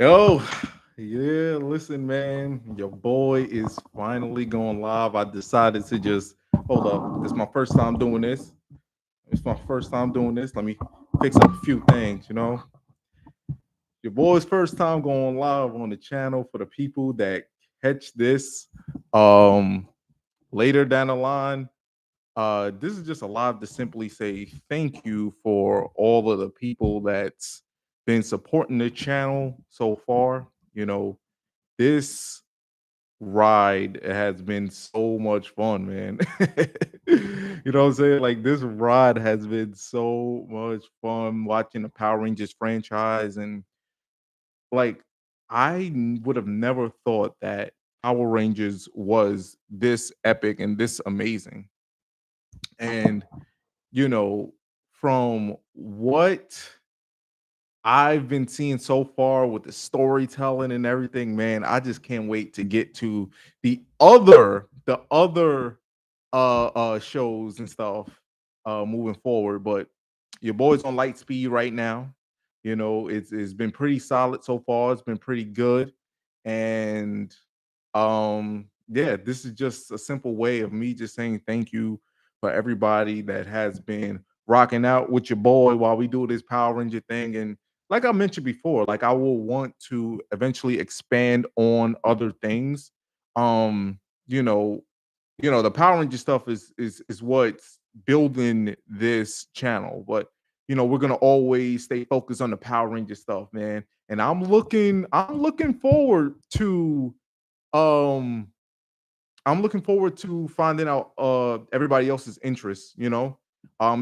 Yo, yeah, listen, man. Your boy is finally going live. I decided to just hold up. This is my first time doing this. It's my first time doing this. Let me fix up a few things. Your boy's first time going live on the channel for the people that catch this um later down the line. This is just a live to simply say thank you for all of the people that's been supporting the channel so far. This ride has been so much fun, man. You know what I'm saying? Like this ride has been so much fun watching the Power Rangers franchise and like would have never thought that Power Rangers was this epic and this amazing. And you know, from what I've been seeing so far with the storytelling and everything, man, I just can't wait to get to the other shows and stuff moving forward. But your boy's on light speed right now. It's been pretty solid so far. It's been pretty good. And yeah, this is just a simple way of me just saying thank you for everybody that has been rocking out with your boy while we do this Power Ranger thing. And like I mentioned before, like I will want to eventually expand on other things. Um, you know, the Power Ranger stuff is what's building this channel, but we're gonna always stay focused on the Power Ranger stuff, man. And I'm looking forward to um finding out everybody else's interests.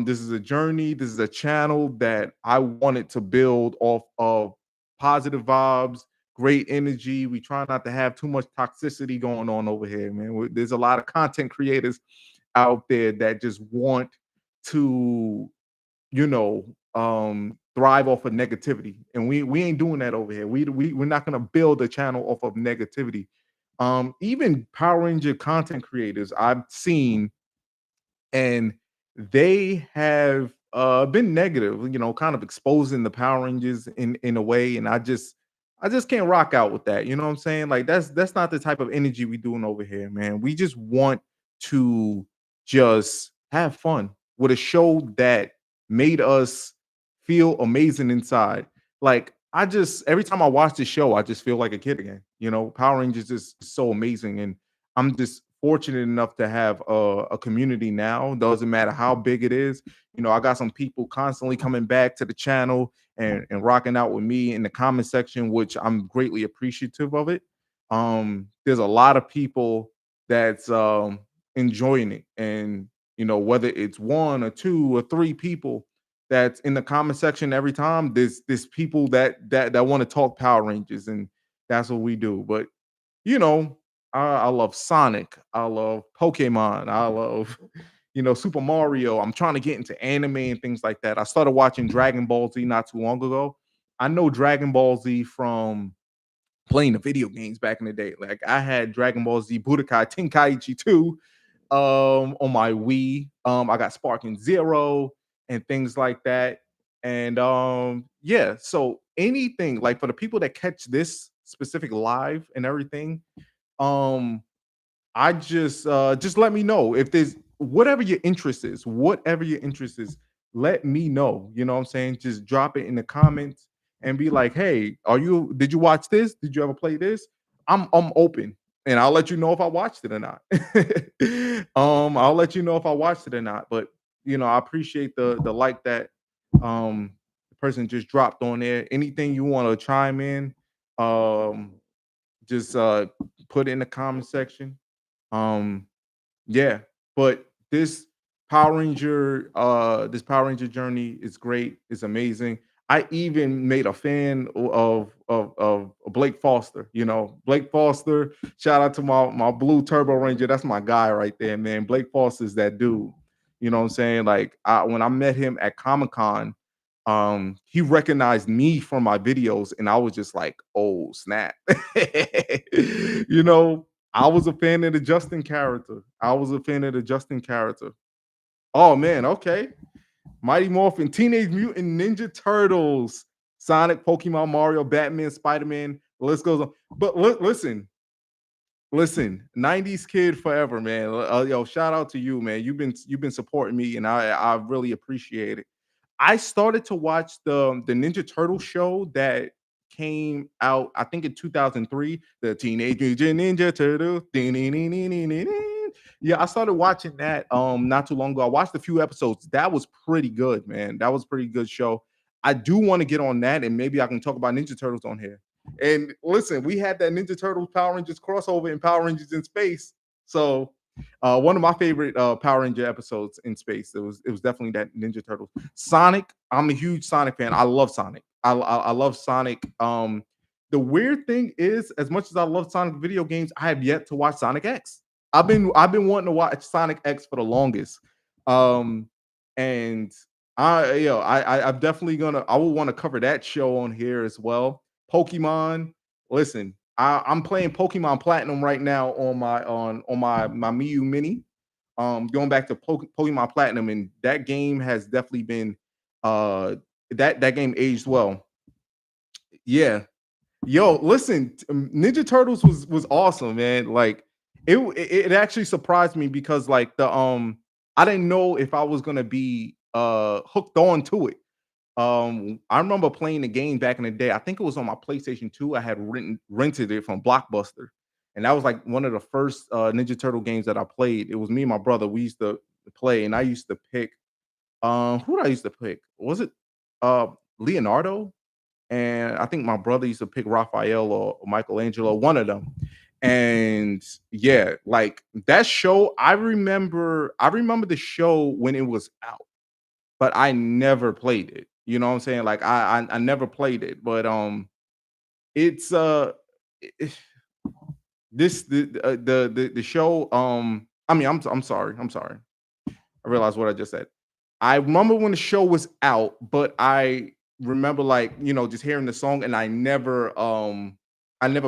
This is a journey, this is a channel that I wanted to build off of positive vibes, great energy. We try not to have too much toxicity going on over here, man. There's a lot of content creators out there that just want to thrive off of negativity, and we ain't doing that over here. We're not going to build a channel off of negativity. Even Power Ranger content creators I've seen, and they have been negative, kind of exposing the Power Rangers in a way, and I just can't rock out with that. You know what I'm saying? Like that's not the type of energy we doing over here, man. We just want to just have fun with a show that made us feel amazing inside. Like I just every time I watch the show, I just feel like a kid again. Power Rangers is so amazing, and I'm just fortunate enough to have a community now. Doesn't matter how big it is. I got some people constantly coming back to the channel and rocking out with me in the comment section, which I'm greatly appreciative of it. There's a lot of people that's enjoying it, and whether it's one or two or three people that's in the comment section every time, there's people that want to talk Power Rangers, and that's what we do. But you know, I love Sonic. I love Pokemon. I love, Super Mario. I'm trying to get into anime and things like that. I started watching Dragon Ball Z not too long ago. I know Dragon Ball Z from playing the video games back in the day. Like I had Dragon Ball Z Budokai Tenkaichi 2 on my Wii. I got Sparking Zero and things like that. And yeah, so anything like for the people that catch this specific live and everything, um I just let me know if there's whatever your interest is, let me know. You know what I'm saying? Just drop it in the comments and be like, hey, did you watch this? Did you ever play this? I'm open, and I'll let you know if I watched it or not. I'll let you know if I watched it or not. But I appreciate the like that the person just dropped on there. Anything you want to chime in, um, just put it in the comment section. Um, yeah, but this Power Ranger journey is great. It's amazing. I even made a fan of Blake Foster. Blake Foster. Shout out to my Blue Turbo Ranger. That's my guy right there, man. Blake Foster is that dude. You know what I'm saying? Like when I met him at Comic Con, he recognized me from my videos, and I was just like, oh snap. you know, I was a fan of the Justin character. I was a fan of the Justin character. Oh man, okay. Mighty Morphin Teenage Mutant Ninja Turtles Sonic, Pokemon, Mario, Batman, Spider-Man. The list goes on. But listen, 90s kid forever, man. Yo, shout out to you, man. You've been supporting me, and I really appreciate it. I started to watch the Ninja Turtle show that came out, I think in 2003, the Teenage Mutant Ninja Turtle. Yeah, I started watching that not too long ago. I watched a few episodes. That was pretty good, man. That was a pretty good show. I do want to get on that, and maybe I can talk about Ninja Turtles on here. And listen, we had that Ninja Turtles Power Rangers crossover in Power Rangers in Space. So one of my favorite Power Ranger episodes in space. It was definitely that Ninja Turtles. Sonic. I'm a huge Sonic fan. I love Sonic. I love Sonic. The weird thing is, as much as I love Sonic video games, I have yet to watch Sonic X. I've been wanting to watch Sonic X for the longest. Um, and I'm definitely gonna I will want to cover that show on here as well. Pokemon. Listen, I'm playing Pokemon Platinum right now on my Miu Mini. Going back to Pokemon Platinum, and that game has definitely been uh that game aged well. Yeah. Yo, listen, Ninja Turtles was awesome, man. Like it actually surprised me because like the I didn't know if I was gonna be hooked on to it. I remember playing the game back in the day. I think it was on my PlayStation 2. I had rented it from Blockbuster. And that was like one of the first Ninja Turtle games that I played. It was me and my brother. We used to play, and I used to pick who did I used to pick? Was it uh Leonardo? And I think my brother used to pick Raphael or Michelangelo, one of them. And yeah, like that show, I remember the show when it was out, but I never played it. You know what I'm saying? Like I never played it, but it's i- this the show I mean I'm sorry. I realized what I just said. I remember when the show was out, but I remember like, just hearing the song, and I never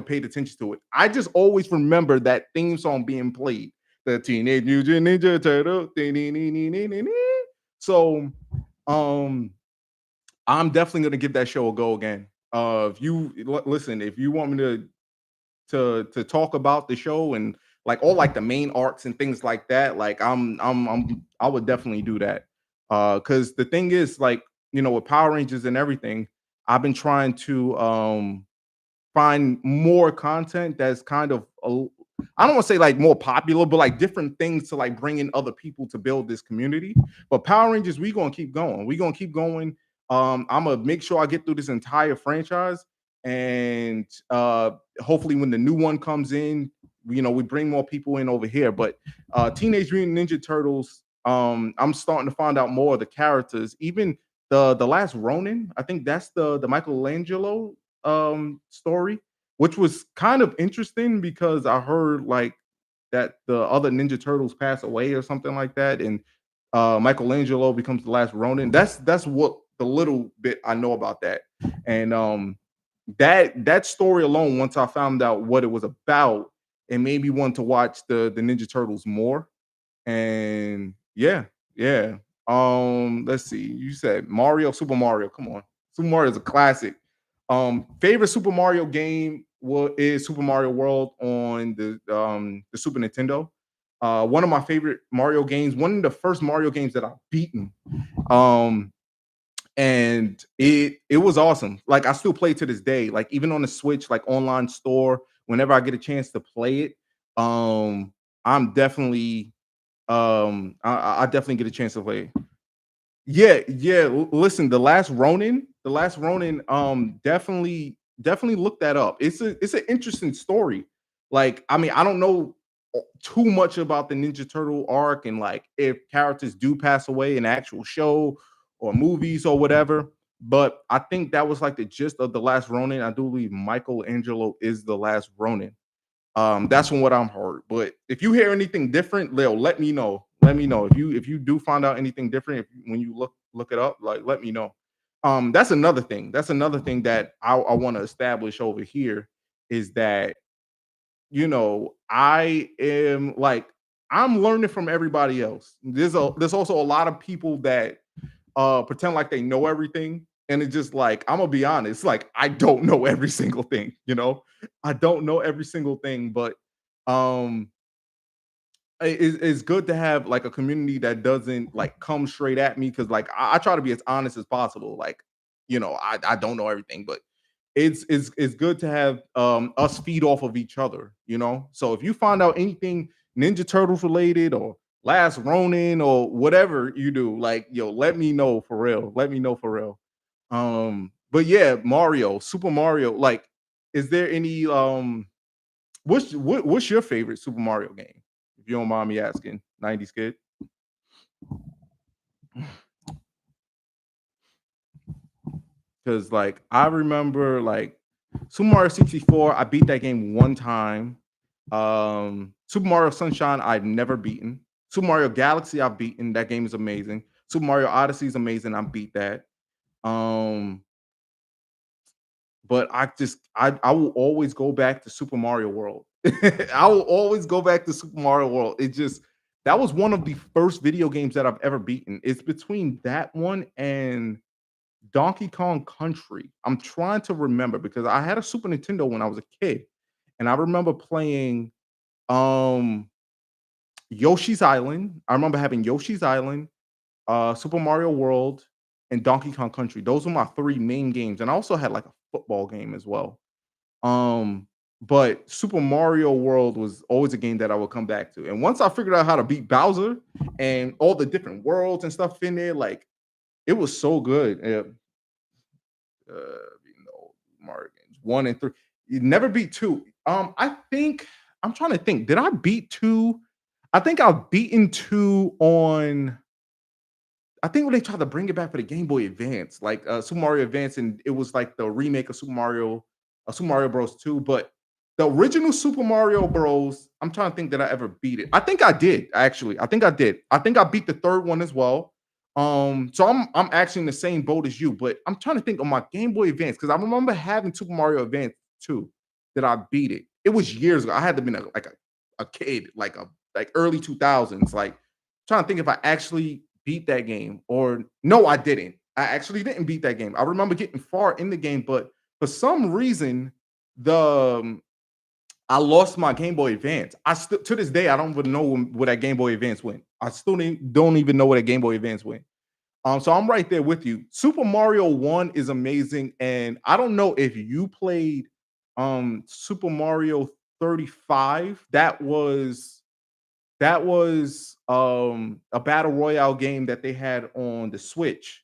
paid attention to it. I just always remember that theme song being played. The Teenage Mutant Ninja Turtle. So um I'm definitely gonna give that show a go again. If you listen, if you want me to talk about the show and like all like the main arcs and things like that, like I would definitely do that. Because the thing is, like, with Power Rangers and everything, I've been trying to find more content that's kind of I don't want to say like more popular, but like different things to like bring in other people to build this community. But Power Rangers, we gonna keep going. We gonna keep going. I'm gonna make sure I get through this entire franchise, and hopefully when the new one comes in, we bring more people in over here. But Teenage Mutant Ninja Turtles, I'm starting to find out more of the characters. Even the last Ronin, I think that's the Michelangelo story, which was kind of interesting because I heard like that the other Ninja Turtles pass away or something like that, and Michelangelo becomes the last Ronin. That's what the little bit I know about that, and that story alone. Once I found out what it was about, it made me want to watch the Ninja Turtles more. And yeah, yeah. Let's see. You said Mario, Super Mario. Come on, Super Mario is a classic. Favorite Super Mario game is Super Mario World on the Super Nintendo. One of my favorite Mario games, one of the first Mario games that I've beaten. Um, and it was awesome. Like I still play to this day. Like even on the Switch, like online store, whenever I get a chance to play it, I'm definitely I definitely get a chance to play. Yeah, yeah. Listen, the last Ronin, definitely look that up. It's an interesting story. Like, I mean, I don't know too much about the Ninja Turtle arc and like if characters do pass away in actual show or movies or whatever. But I think that was like the gist of the last Ronin. I do believe Michelangelo is the last Ronin. That's from what I'm heard. But if you hear anything different, Leo, let me know. Let me know if you do find out anything different. When you look it up, like let me know. That's another thing. That's another thing that I want to establish over here is that I am like I'm learning from everybody else. There's also a lot of people that pretend like they know everything, And it's just like, I'm gonna be honest, like I don't know every single thing, you know. I don't know every single thing, but um it's good to have like a community that doesn't like come straight at me because like I try to be as honest as possible. Like, I don't know everything, but it's good to have us feed off of each other, you know. So if you find out anything Ninja Turtles related or Last Ronin or whatever you do, like let me know for real. Let me know for real. But yeah, Mario, Super Mario, like, is there any what's your favorite Super Mario game? If you don't mind me asking, 90s kid. Because like I remember like Super Mario 64, I beat that game one time. Super Mario Sunshine, I've never beaten. Super Mario Galaxy, I've beaten. That game is amazing. Super Mario Odyssey is amazing. I beat that. Um, but I will always go back to Super Mario World. I will always go back to Super Mario World. It just that was one of the first video games that I've ever beaten. It's between that one and Donkey Kong Country. I'm trying to remember because I had a Super Nintendo when I was a kid, and I remember playing um Yoshi's Island. I remember having Yoshi's Island, Super Mario World, and Donkey Kong Country. Those were my three main games, and I also had like a football game as well. Um, but Super Mario World was always a game that I would come back to. And once I figured out how to beat Bowser and all the different worlds and stuff in there, like it was so good. Mario games 1 and 3. You never beat two. I think I'm trying to think. Did I beat two? I think I've beaten two on. I think when they tried to bring it back for the Game Boy Advance, like Super Mario Advance, and it was like the remake of Super Mario Bros. 2. But the original Super Mario Bros. I'm trying to think that I ever beat it. I think I did actually. I think I did. I think I beat the third one as well. So I'm actually in the same boat as you, but I'm trying to think on my Game Boy Advance because I remember having Super Mario Advance 2 that I beat it. It was years ago. I had to be like a kid, like early 2000s. Like trying to think if I actually beat that game or no, I didn't. I actually didn't beat that game. I remember getting far in the game, but for some reason, the I lost my Game Boy Advance. I still to this day I don't even know where that Game Boy Advance went. I still don't even know where that Game Boy Advance went. So I'm right there with you. Super Mario 1 is amazing. And I don't know if you played Super Mario 35. That was a battle royale game that they had on the Switch,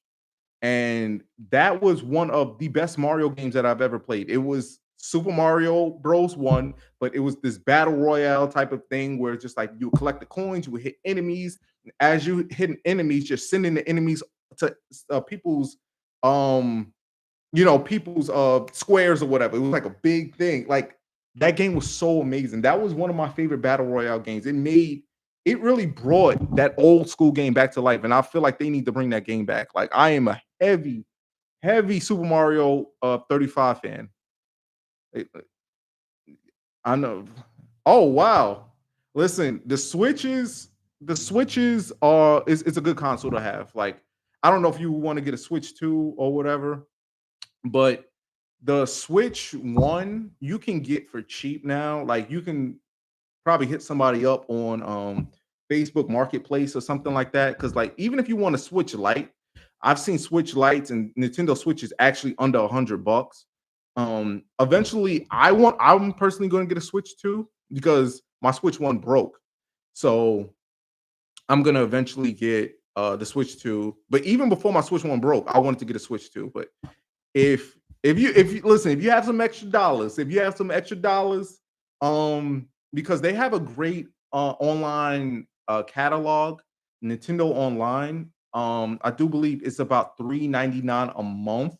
and that was one of the best Mario games that I've ever played. It was Super Mario Bros. 1, but it was this battle royale type of thing where it's just like you would collect the coins, you would hit enemies. As you hit enemies, you're sending the enemies to people's um people's squares or whatever. It was like a big thing. Like that game was so amazing. That was one of my favorite battle royale games. It really brought that old school game back to life, and I feel like they need to bring that game back. Like I am a heavy Super Mario 35 fan. Eh, I know. Oh wow. Listen, the switches are it's a good console to have. Like I don't know if you want to get a Switch 2 or whatever, but the Switch 1 you can get for cheap now. Like you can probably hit somebody up on Facebook Marketplace or something like that. Cause like even if you want a Switch Lite, I've seen Switch Lights and Nintendo Switch is actually under $100. Eventually I'm personally going to get a Switch 2 because my Switch 1 broke. So I'm gonna eventually get the Switch 2. But even before my Switch 1 broke, I wanted to get a Switch 2. But if you listen, if you have some extra dollars, because they have a great online catalog, Nintendo Online. I do believe it's about $3.99 a month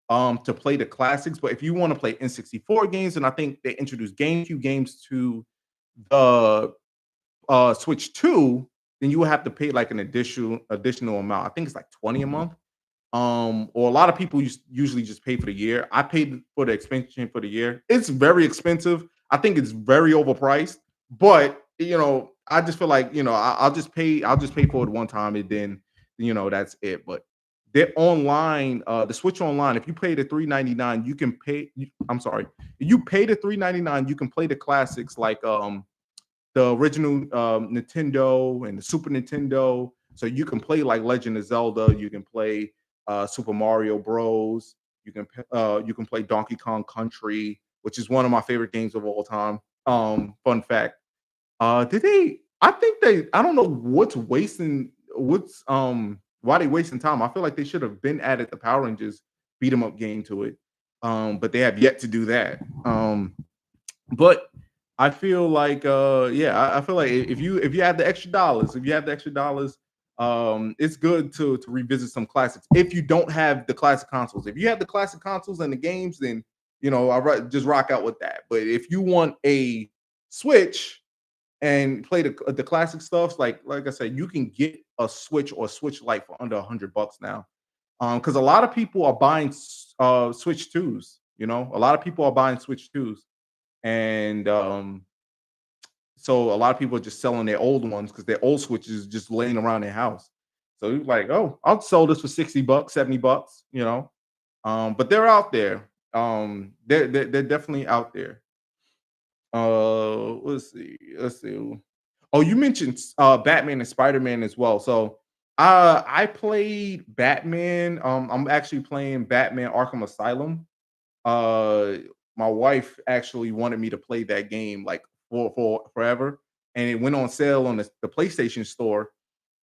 to play the classics. But if you want to play N64 games, and I think they introduced GameCube games to the Switch 2, then you will have to pay like an additional amount. I think it's like 20 a month. Or a lot of people usually just pay for the year. I paid for the expansion for the year. It's very expensive. I think it's very overpriced, but I just feel like I'll just pay for it one time and then that's it. But they're online, the Switch Online. If you pay the 3.99, you can pay. I'm sorry, if you pay the 3.99, you can play the classics like the original Nintendo and the Super Nintendo. So you can play like Legend of Zelda. You can play Super Mario Bros. You can play Donkey Kong Country, which is one of my favorite games of all time. Fun fact. Did they? I think they. I don't know what's wasting. Why they wasting time? I feel like they should have been added the Power Rangers beat 'em up game to it. But they have yet to do that. But I feel like yeah, I feel like if you have the extra dollars, if you have the extra dollars, it's good to revisit some classics. If you don't have the classic consoles, if you have the classic consoles and the games, then just rock out with that. But if you want a Switch and play the classic stuff, like I said, you can get a Switch or a Switch Lite for under $100 now. Because a lot of people are buying Switch twos. A lot of people are buying Switch twos, and so a lot of people are just selling their old ones because their old switches just laying around their house. So you're like, oh, I'll sell this for $60, $70. But they're out there. They're definitely out there. Let's see. Let's see. Oh, you mentioned Batman and Spider-Man as well. So I played Batman. I'm actually playing Batman Arkham Asylum. uh my wife actually wanted me to play that game like for forever, and it went on sale on the PlayStation store,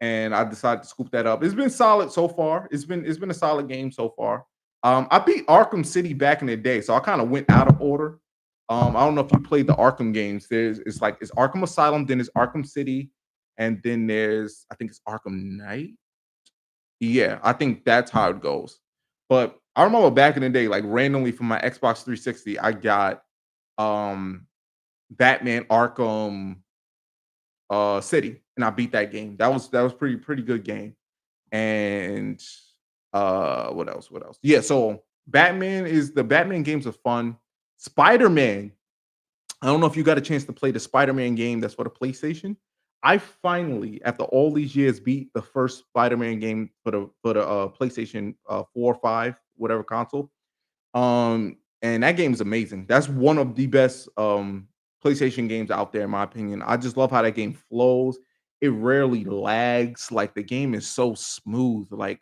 and I decided to scoop that up. It's been solid so far. It's been a solid game so far. I beat Arkham City back in the day, so I kind of went out of order. I don't know if you played the Arkham games. It's Arkham Asylum, then it's Arkham City, and then there's, I think it's Arkham Knight. Yeah, I think that's how it goes. But I remember back in the day, like randomly from my Xbox 360, I got um Batman Arkham City, and I beat that game. That was pretty good game. And what else? What else? Yeah, so the Batman games are fun. Spider-Man, I don't know if you got a chance to play the Spider-Man game that's for the PlayStation. I finally, after all these years, beat the first Spider-Man game for the PlayStation 4 or 5, whatever console. And that game is amazing. That's one of the best PlayStation games out there, in my opinion. I just love how that game flows. It rarely lags. Like the game is so smooth. Like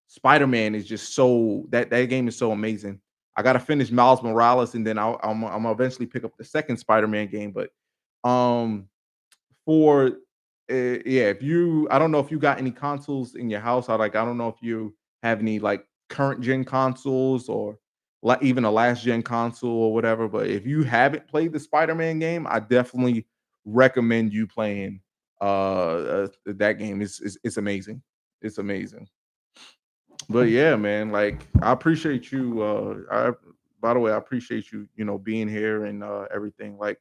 Spider-Man is just that game is so amazing. I gotta finish Miles Morales, and then I'm gonna eventually pick up the second Spider-Man game. But um for yeah, if you I don't know if you got any consoles in your house. I don't know if you have any like current gen consoles or like even a last gen console or whatever. But if you haven't played the Spider-Man game, I definitely recommend you playing that game. It's amazing. It's amazing. But yeah, man, like I appreciate you. I By the way, I appreciate you, being here and everything. Like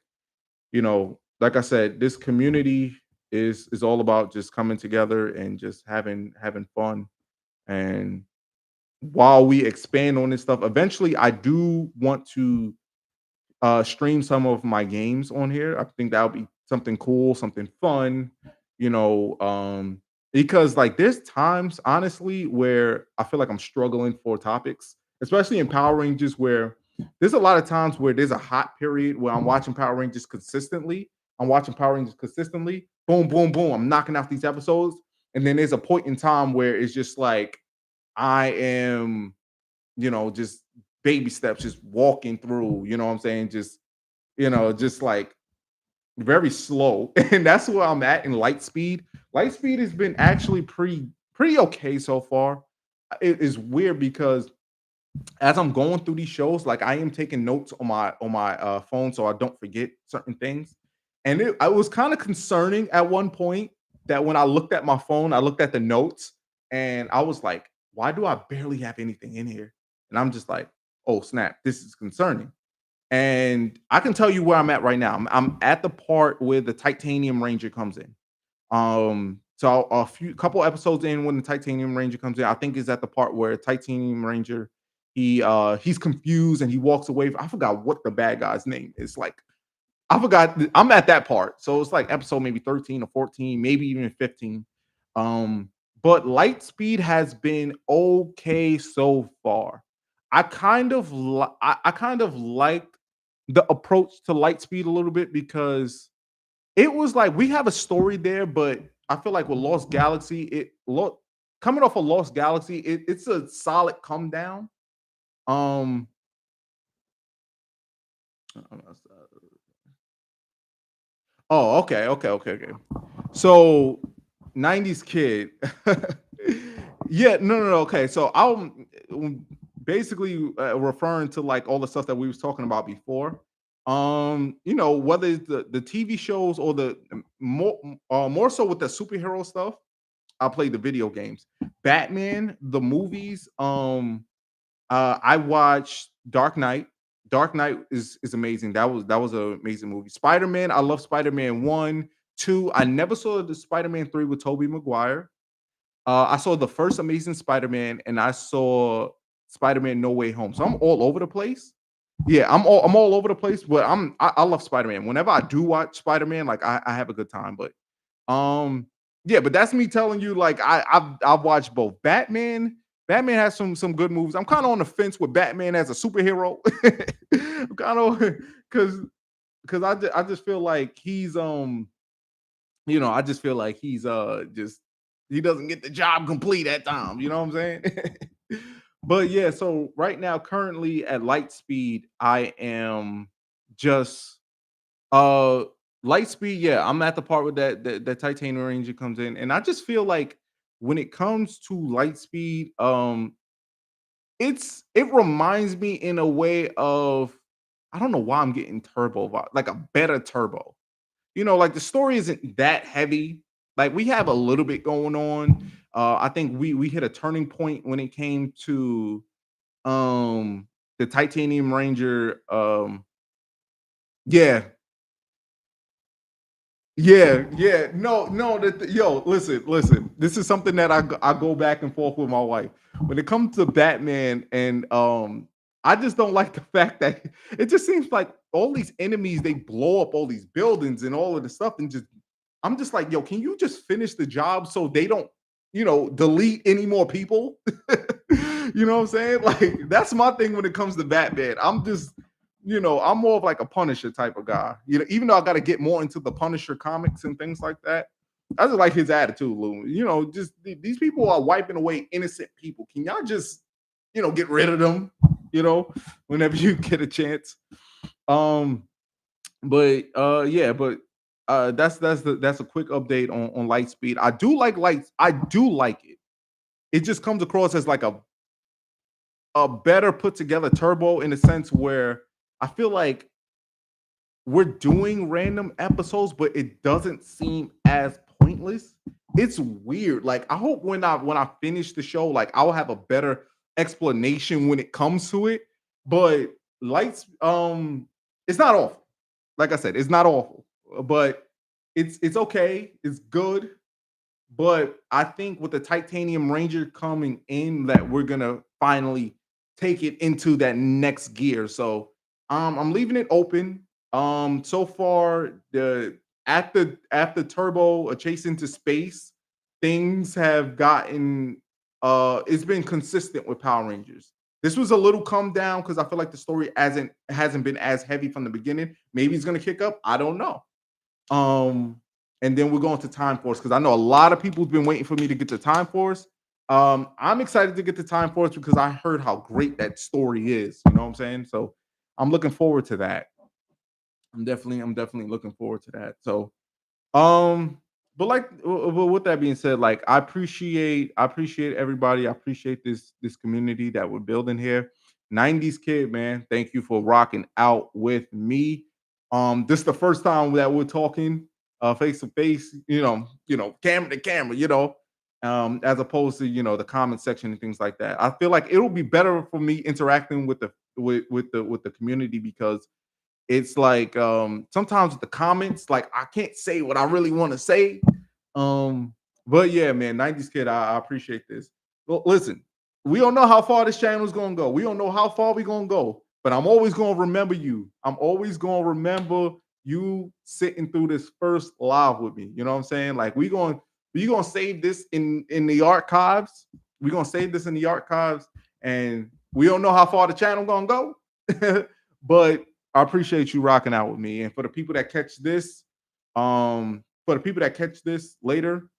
I said, this community is all about just coming together and just having fun. And while we expand on this stuff, eventually I do want to stream some of my games on here. I think that would be something cool, something fun, you know, because like there's times honestly where I feel like I'm struggling for topics, especially in Power Rangers, where there's a lot of times where there's a hot period where I'm watching Power Rangers consistently. I'm watching Power Rangers consistently. Boom, boom, boom. I'm knocking out these episodes. And then there's a point in time where it's just like I am, just baby steps, just walking through, you know what I'm saying? Just like very slow. And that's where I'm at in Lightspeed. Lightspeed has been actually pretty okay so far. It is weird because as I'm going through these shows, like I am taking notes on my phone so I don't forget certain things. And I was kind of concerning at one point that when I looked at my phone, I looked at the notes and I was like, why do I barely have anything in here? And I'm just like, oh snap, this is concerning. And I can tell you where I'm at right now. I'm at the part where the Titanium Ranger comes in. So a few couple episodes in, when the Titanium Ranger comes in, I think is at the part where Titanium Ranger he's confused and he walks away. I forgot what the bad guy's name is. Like I forgot. I'm at that part, so it's like episode maybe 13 or 14, maybe even 15. Um, but Lightspeed has been okay so far. I kind of liked the approach to Lightspeed a little bit because it was like we have a story there, but I feel like with Lost Galaxy, coming off of Lost Galaxy, it's a solid come down. Um, oh, okay, okay, okay, okay. So 90s kid. Yeah, no. Okay, so basically referring to like all the stuff that we was talking about before. Whether it's the TV shows or the more so with the superhero stuff, I play the video games. Batman, the movies. I watched Dark Knight. Dark Knight is amazing. That was an amazing movie. Spider Man. I love Spider Man 1, 2. I never saw the Spider Man 3 with Tobey Maguire. I saw the first Amazing Spider Man, and I saw Spider Man No Way Home. So I'm all over the place. Yeah, I'm all over the place, but I love Spider Man. Whenever I do watch Spider Man, like I have a good time. But yeah, but that's me telling you, like I've watched both. Batman has some good movies. I'm kind of on the fence with Batman as a superhero. I'm kind of because I just feel like I just feel like he's just he doesn't get the job complete at times. You know what I'm saying? But yeah, so right now, currently at Lightspeed, I am just uh Lightspeed. Yeah, I'm at the part where that Titanium Ranger comes in, and I just feel like when it comes to Lightspeed, it reminds me in a way of I don't know why I'm getting Turbo like a better Turbo. Like the story isn't that heavy. Like we have a little bit going on. I think we hit a turning point when it came to the Titanium Ranger. Yeah, yeah. No. Yo, listen. This is something that I go back and forth with my wife when it comes to Batman, and I just don't like the fact that it just seems like all these enemies they blow up all these buildings and all of the stuff, and just I'm just like, yo, can you just finish the job so they don't, delete any more people? You know what I'm saying? Like that's my thing when it comes to Batman. I'm more of like a Punisher type of guy. Even though I got to get more into the Punisher comics and things like that. I just like his attitude, Lou. Just these people are wiping away innocent people. Can y'all just, get rid of them? Whenever you get a chance. Um, but yeah, but that's a quick update on Lightspeed. I do like lights. I do like it. It just comes across as like a better put together turbo in a sense where I feel like we're doing random episodes, but it doesn't seem as pointless. It's weird. Like I hope when I finish the show, like I'll have a better explanation when it comes to it. But lights, it's not awful. Like I said, it's not awful, but it's okay. It's good. But I think with the Titanium Ranger coming in, that we're gonna finally take it into that next gear. So I'm leaving it open. So far, the after Turbo a chase into space, things have gotten it's been consistent with Power Rangers. This was a little come down because I feel like the story hasn't been as heavy from the beginning. Maybe it's gonna kick up. I don't know. Um, and then we're going to Time Force because I know a lot of people's been waiting for me to get to Time Force. I'm excited to get to Time Force because I heard how great that story is. You know what I'm saying? So I'm looking forward to that. I'm definitely looking forward to that. So, um, but with that being said, like I appreciate everybody. I appreciate this community that we're building here. 90s kid, man. Thank you for rocking out with me. This is the first time that we're talking face to face, camera to camera, as opposed to the comment section and things like that. I feel like it'll be better for me interacting with the community because it's like sometimes with the comments, like I can't say what I really want to say. Um, but yeah, man, 90s kid, I appreciate this. Well, listen, we don't know how far this channel is gonna go. We don't know how far we're gonna go, but I'm always gonna remember you. I'm always gonna remember you sitting through this first live with me. You know what I'm saying? Like we going We're gonna save this in the archives. We're gonna save this in the archives, and we don't know how far the channel gonna go, but I appreciate you rocking out with me. And for the people that catch this, for the people that catch this later,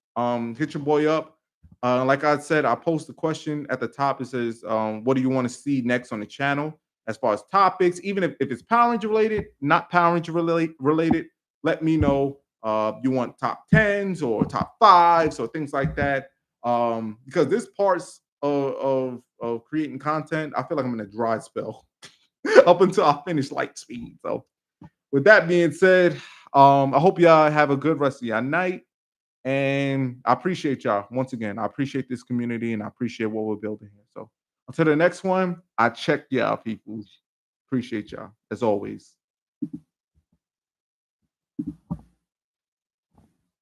hit your boy up. Like I said, I post a question at the top. It says, "What do you want to see next on the channel?" As far as topics, even if it's Power Ranger related, not Power Ranger related, let me know. You want top tens or top fives or things like that. Because this parts of creating content, I feel like I'm in a dry spell up until I finish Lightspeed. So with that being said, I hope y'all have a good rest of your night. And I appreciate y'all once again. I appreciate this community and I appreciate what we're building here. So until the next one, I check y'all, people. Appreciate y'all as always.